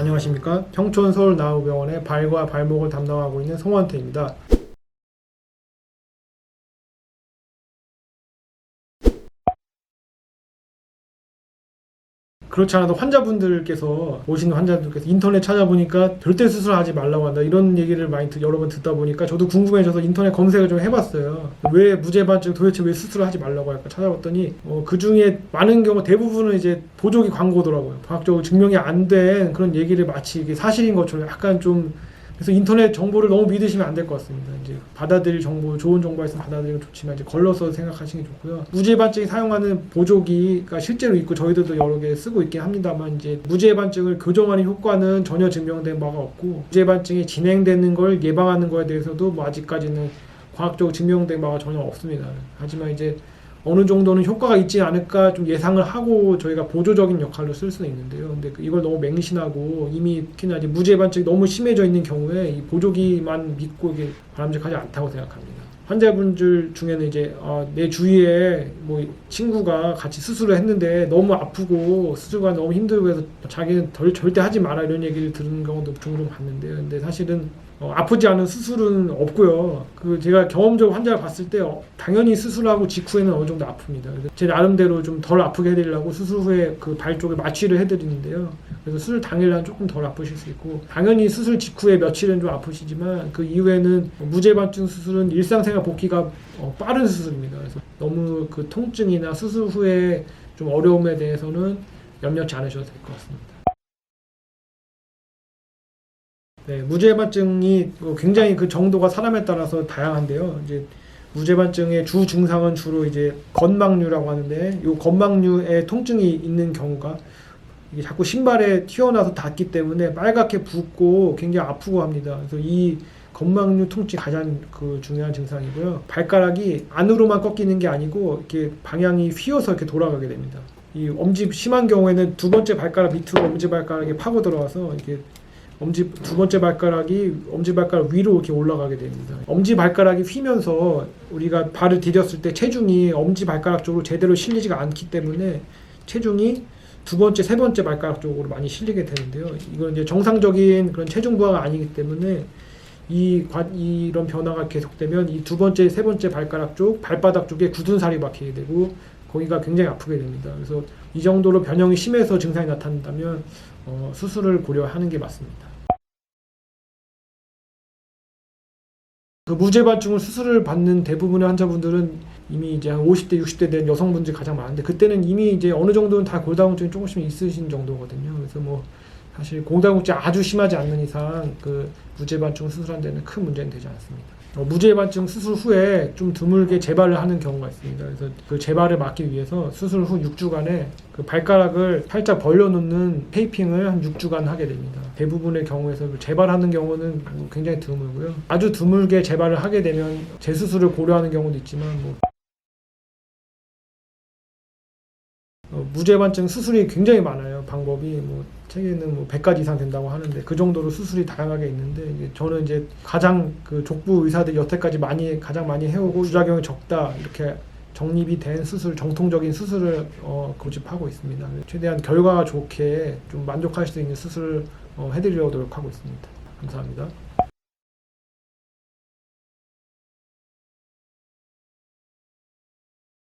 안녕하십니까. 평촌 서울나우병원의 발과 발목을 담당하고 있는 송원태입니다. 그렇지 않아도 오시는 환자분들께서 인터넷 찾아보니까 절대 수술하지 말라고 한다 이런 얘기를 많이 여러 번 듣다 보니까 저도 궁금해져서 인터넷 검색을 좀 해봤어요. 왜 무죄반증 도대체 왜 수술을 하지 말라고 할까 찾아봤더니 그 중에 많은 경우 대부분은 이제 보조기 광고더라고요. 과학적으로 증명이 안 된 그런 얘기를 마치 이게 사실인 것처럼 약간 좀, 그래서 인터넷 정보를 너무 믿으시면 안 될 것 같습니다. 이제 받아들일 정보, 좋은 정보가 있으면 받아들이면 좋지만 이제 걸러서 생각하시는 게 좋고요. 무죄반증이 사용하는 보조기가 실제로 있고 저희들도 여러 개 쓰고 있긴 합니다만, 이제 무죄반증을 교정하는 효과는 전혀 증명된 바가 없고, 무죄반증이 진행되는 걸 예방하는 거에 대해서도 뭐 아직까지는 과학적으로 증명된 바가 전혀 없습니다. 하지만 이제 어느 정도는 효과가 있지 않을까 좀 예상을 하고 저희가 보조적인 역할로 쓸 수는 있는데요. 근데 이걸 너무 맹신하고 이미 특히나 이제 무죄반증이 너무 심해져 있는 경우에 이 보조기만 믿고 이게 바람직하지 않다고 생각합니다. 환자분들 중에는 이제 내 주위에 뭐 친구가 같이 수술을 했는데 너무 아프고 수술과 너무 힘들고 해서 자기는 절대 하지 마라 이런 얘기를 들은 경우도 종종 봤는데요. 근데 사실은 아프지 않은 수술은 없고요. 제가 경험적으로 환자를 봤을 때 당연히 수술하고 직후에는 어느 정도 아픕니다. 그래서 제 나름대로 좀 덜 아프게 해드리려고 수술 후에 그 발 쪽에 마취를 해드리는데요. 그래서 수술 당일날 조금 덜 아프실 수 있고, 당연히 수술 직후에 며칠은 좀 아프시지만 그 이후에는 무죄반증 수술은 일상생활 복귀가 빠른 수술입니다. 그래서 너무 그 통증이나 수술 후에 좀 어려움에 대해서는 염려치 않으셔도 될 것 같습니다. 네, 무죄반증이 굉장히 그 정도가 사람에 따라서 다양한데요. 이제 무죄반증의 주 증상은 주로 이제 건막류라고 하는데, 이 건막류에 통증이 있는 경우가 이게 자꾸 신발에 튀어나와서 닿기 때문에 빨갛게 붓고 굉장히 아프고 합니다. 그래서 이 건막류 통증이 가장 중요한 증상이고요. 발가락이 안으로만 꺾이는 게 아니고 이렇게 방향이 휘어서 이렇게 돌아가게 됩니다. 이 엄지 심한 경우에는 두 번째 발가락 밑으로 엄지발가락이 파고 들어와서 이렇게 두 번째 발가락이 엄지발가락 위로 이렇게 올라가게 됩니다. 엄지발가락이 휘면서 우리가 발을 디뎠을 때 체중이 엄지발가락 쪽으로 제대로 실리지가 않기 때문에 체중이 두 번째, 세 번째 발가락 쪽으로 많이 실리게 되는데요. 이건 이제 정상적인 그런 체중 부하가 아니기 때문에 이런 변화가 계속되면 이 두 번째, 세 번째 발가락 쪽, 발바닥 쪽에 굳은 살이 박히게 되고 거기가 굉장히 아프게 됩니다. 그래서 이 정도로 변형이 심해서 증상이 나타난다면 수술을 고려하는 게 맞습니다. 무죄반증을 수술을 받는 대부분의 환자분들은 이미 이제 한 50대, 60대 된 여성분들이 가장 많은데, 그때는 이미 이제 어느 정도는 다 골다공증이 조금씩 있으신 정도거든요. 그래서 뭐 사실 골다공증이 아주 심하지 않는 이상 무죄반증 수술한 데는 큰 문제는 되지 않습니다. 무죄반증 수술 후에 좀 드물게 재발을 하는 경우가 있습니다. 그래서 그 재발을 막기 위해서 수술 후 6주간에 그 발가락을 살짝 벌려놓는 테이핑을 한 6주간 하게 됩니다. 대부분의 경우에서 재발하는 경우는 굉장히 드물고요. 아주 드물게 재발을 하게 되면 재수술을 고려하는 경우도 있지만 무죄반증 수술이 굉장히 많아요. 방법이 책에는 100가지 이상 된다고 하는데 그 정도로 수술이 다양하게 있는데, 저는 이제 가장 족부 의사들 여태까지 가장 많이 해오고 부작용이 적다 이렇게 정립이 된 수술, 정통적인 수술을 고집하고 있습니다. 최대한 결과가 좋게 좀 만족할 수 있는 수술을 해드리려고 노력하고 있습니다. 감사합니다.